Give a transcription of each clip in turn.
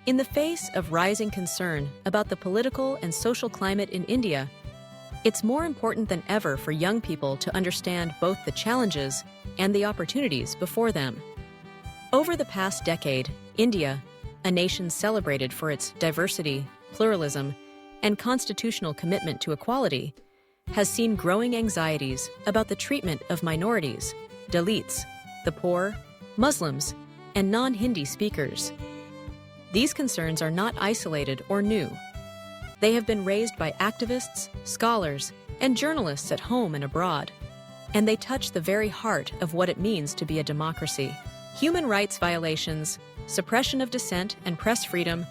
In the face of rising concern about the political and social climate in India, it's more important than ever for young people to understand both the challenges and the opportunities before them. Over the past decade, India, a nation celebrated for its diversity, pluralism, and constitutional commitment to equality, has seen growing anxieties about the treatment of minorities, Dalits, the poor, Muslims, and non-Hindi speakers. These concerns are not isolated or new. They have been raised by activists, scholars, and journalists at home and abroad, and they touch the very heart of what it means to be a democracy. Human rights violations, suppression of dissent and press freedom,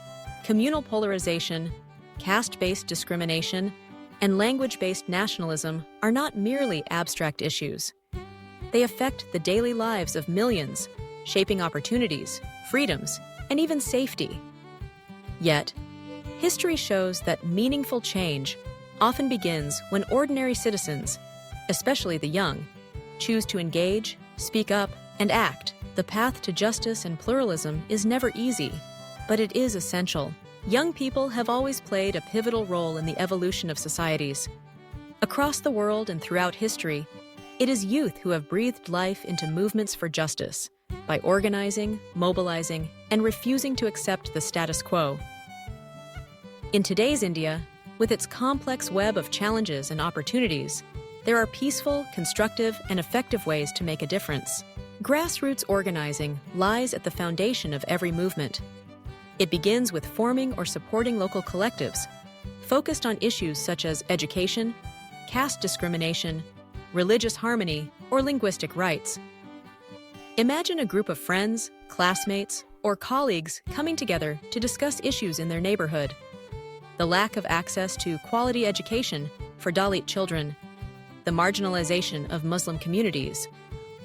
communal polarization, caste-based discrimination, and language-based nationalism are not merely abstract issues. They affect the daily lives of millions, shaping opportunities, freedoms, and even safety. Yet, history shows that meaningful change often begins when ordinary citizens, especially the young, choose to engage, speak up, and act. The path to justice and pluralism is never easy, but it is essential. Young people have always played a pivotal role in the evolution of societies. Across the world and throughout history, it is youth who have breathed life into movements for justice by organizing, mobilizing, and refusing to accept the status quo. In today's India, with its complex web of challenges and opportunities, there are peaceful, constructive, and effective ways to make a difference. Grassroots organizing lies at the foundation of every movement. It begins with forming or supporting local collectives, focused on issues such as education, caste discrimination, religious harmony, or linguistic rights. Imagine a group of friends, classmates, or colleagues coming together to discuss issues in their neighborhood. The lack of access to quality education for Dalit children, the marginalization of Muslim communities,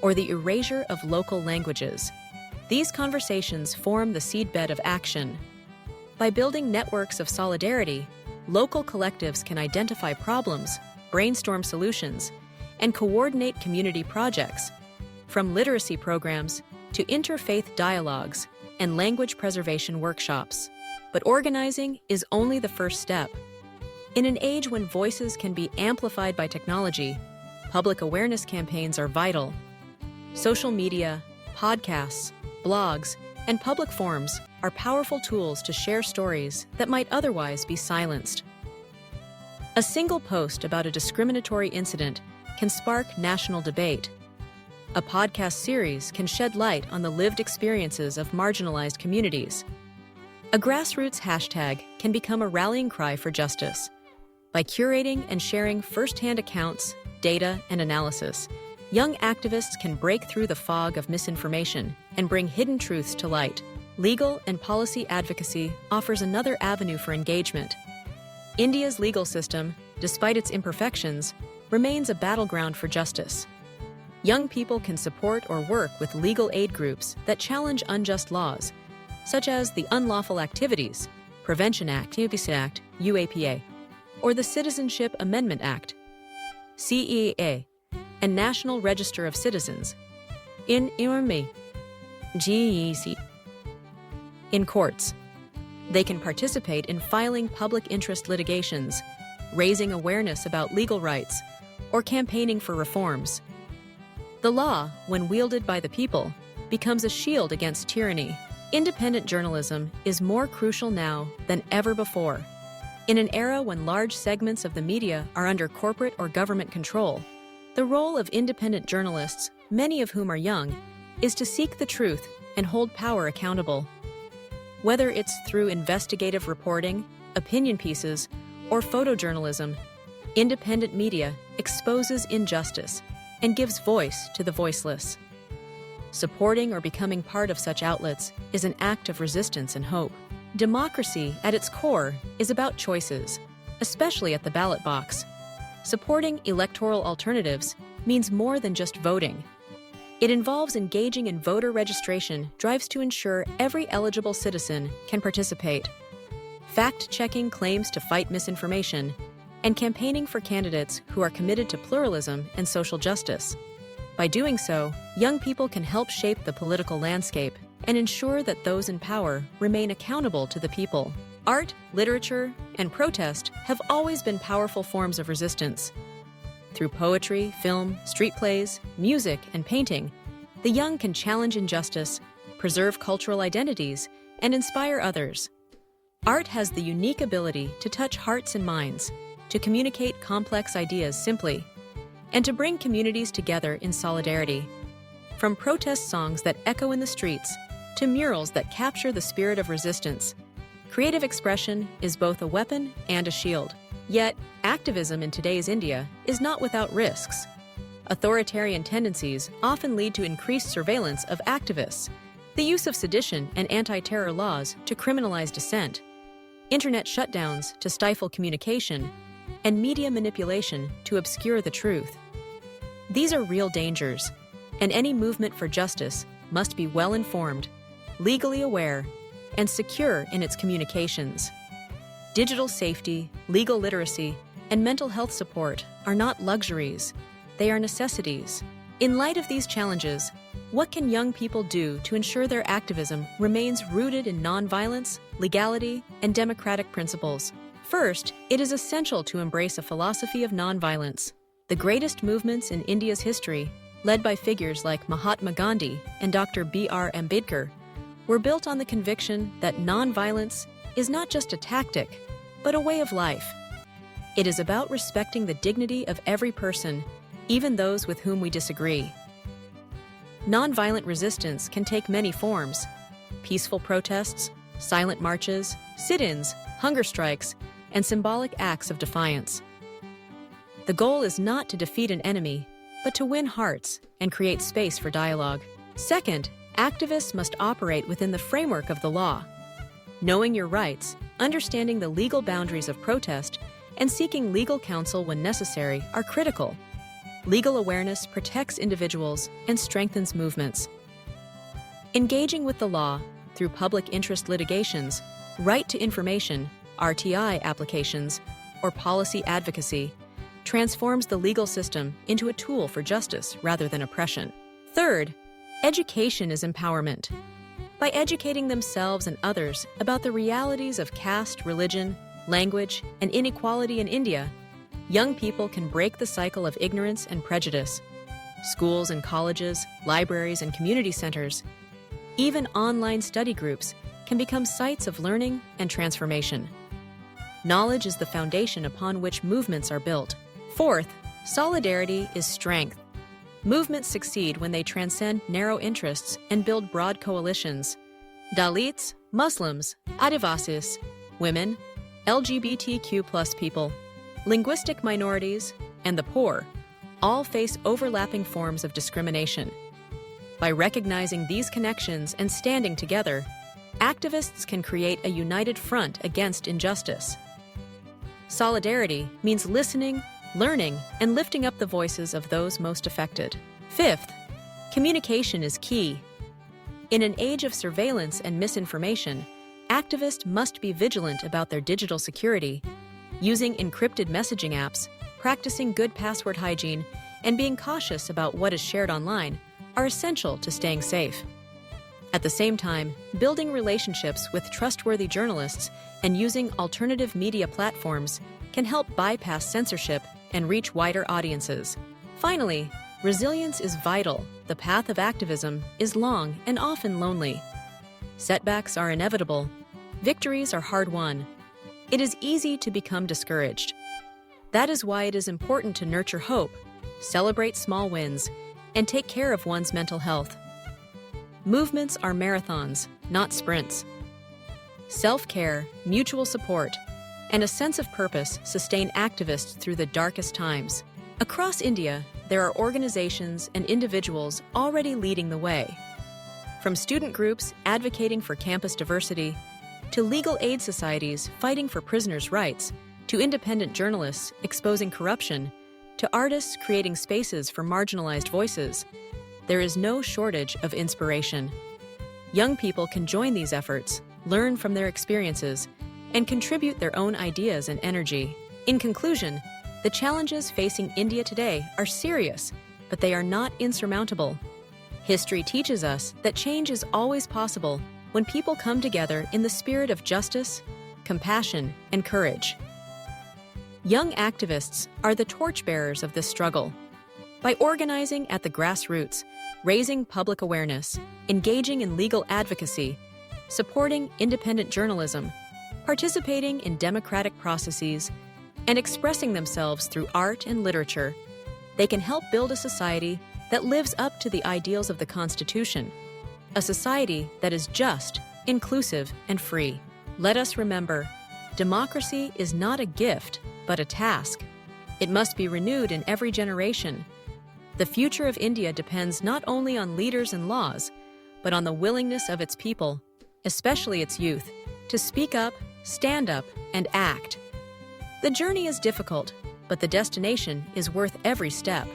or the erasure of local languages. These conversations form the seedbed of action. By building networks of solidarity, local collectives can identify problems, brainstorm solutions, and coordinate community projects, from literacy programs to interfaith dialogues and language preservation workshops. But organizing is only the first step. In an age when voices can be amplified by technology, public awareness campaigns are vital. Social media, podcasts, blogs, and public forums are powerful tools to share stories that might otherwise be silenced. A single post about a discriminatory incident can spark national debate. A podcast series can shed light on the lived experiences of marginalized communities. A grassroots hashtag can become a rallying cry for justice. By curating and sharing first-hand accounts, data, and analysis, young activists can break through the fog of misinformation and bring hidden truths to light. Legal and policy advocacy offers another avenue for engagement. India's legal system, despite its imperfections, remains a battleground for justice. Young people can support or work with legal aid groups that challenge unjust laws, such as the Unlawful Activities Prevention Act, UAPA, or the Citizenship Amendment Act, CEA, and National Register of Citizens, GEC. In courts, they can participate in filing public interest litigations, raising awareness about legal rights, or campaigning for reforms. The law, when wielded by the people, becomes a shield against tyranny. Independent journalism is more crucial now than ever before. In an era when large segments of the media are under corporate or government control, the role of independent journalists, many of whom are young, is to seek the truth and hold power accountable. Whether it's through investigative reporting, opinion pieces, or photojournalism, independent media exposes injustice and gives voice to the voiceless. Supporting or becoming part of such outlets is an act of resistance and hope. Democracy, at its core, is about choices, especially at the ballot box. Supporting electoral alternatives means more than just voting. It involves engaging in voter registration drives to ensure every eligible citizen can participate, fact-checking claims to fight misinformation, and campaigning for candidates who are committed to pluralism and social justice. By doing so, young people can help shape the political landscape and ensure that those in power remain accountable to the people. Art, literature, and protest have always been powerful forms of resistance. Through poetry, film, street plays, music, and painting, the young can challenge injustice, preserve cultural identities, and inspire others. Art has the unique ability to touch hearts and minds, to communicate complex ideas simply, and to bring communities together in solidarity. From protest songs that echo in the streets to murals that capture the spirit of resistance, creative expression is both a weapon and a shield. Yet, activism in today's India is not without risks. Authoritarian tendencies often lead to increased surveillance of activists, the use of sedition and anti-terror laws to criminalize dissent, internet shutdowns to stifle communication, and media manipulation to obscure the truth. These are real dangers, and any movement for justice must be well-informed, legally aware, and secure in its communications. Digital safety, legal literacy, and mental health support are not luxuries, they are necessities. In light of these challenges, what can young people do to ensure their activism remains rooted in nonviolence, legality, and democratic principles? First, it is essential to embrace a philosophy of nonviolence. The greatest movements in India's history, led by figures like Mahatma Gandhi and Dr. B.R. Ambedkar, were built on the conviction that nonviolence is not just a tactic, but a way of life. It is about respecting the dignity of every person, even those with whom we disagree. Nonviolent resistance can take many forms: peaceful protests, silent marches, sit-ins, hunger strikes, and symbolic acts of defiance. The goal is not to defeat an enemy, but to win hearts and create space for dialogue. Second, activists must operate within the framework of the law. Knowing your rights, understanding the legal boundaries of protest, and seeking legal counsel when necessary are critical. Legal awareness protects individuals and strengthens movements. Engaging with the law through public interest litigations, right to information, RTI applications, or policy advocacy transforms the legal system into a tool for justice rather than oppression. Third, education is empowerment. By educating themselves and others about the realities of caste, religion, language, and inequality in India, young people can break the cycle of ignorance and prejudice. Schools and colleges, libraries and community centers, even online study groups can become sites of learning and transformation. Knowledge is the foundation upon which movements are built. Fourth, solidarity is strength. Movements succeed when they transcend narrow interests and build broad coalitions. Dalits, Muslims, Adivasis, women, LGBTQ+ people, linguistic minorities, and the poor all face overlapping forms of discrimination. By recognizing these connections and standing together, activists can create a united front against injustice. Solidarity means listening, learning, and lifting up the voices of those most affected. Fifth, communication is key. In an age of surveillance and misinformation, activists must be vigilant about their digital security. Using encrypted messaging apps, practicing good password hygiene, and being cautious about what is shared online are essential to staying safe. At the same time, building relationships with trustworthy journalists and using alternative media platforms can help bypass censorship and reach wider audiences. Finally, resilience is vital. The path of activism is long and often lonely. Setbacks are inevitable. Victories are hard-won. It is easy to become discouraged. That is why it is important to nurture hope, celebrate small wins, and take care of one's mental health. Movements are marathons, not sprints. Self-care, mutual support, and a sense of purpose sustain activists through the darkest times. Across India, there are organizations and individuals already leading the way. From student groups advocating for campus diversity, to legal aid societies fighting for prisoners' rights, to independent journalists exposing corruption, to artists creating spaces for marginalized voices, there is no shortage of inspiration. Young people can join these efforts, learn from their experiences, and contribute their own ideas and energy. In conclusion, the challenges facing India today are serious, but they are not insurmountable. History teaches us that change is always possible when people come together in the spirit of justice, compassion, and courage. Young activists are the torchbearers of this struggle. By organizing at the grassroots, raising public awareness, engaging in legal advocacy, supporting independent journalism, participating in democratic processes, and expressing themselves through art and literature, they can help build a society that lives up to the ideals of the Constitution, a society that is just, inclusive, and free. Let us remember, democracy is not a gift, but a task. It must be renewed in every generation. The future of India depends not only on leaders and laws, but on the willingness of its people, especially its youth, to speak up, stand up, and act. The journey is difficult, but the destination is worth every step.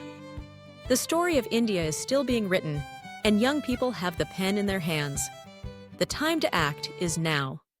The story of India is still being written, and young people have the pen in their hands. The time to act is now.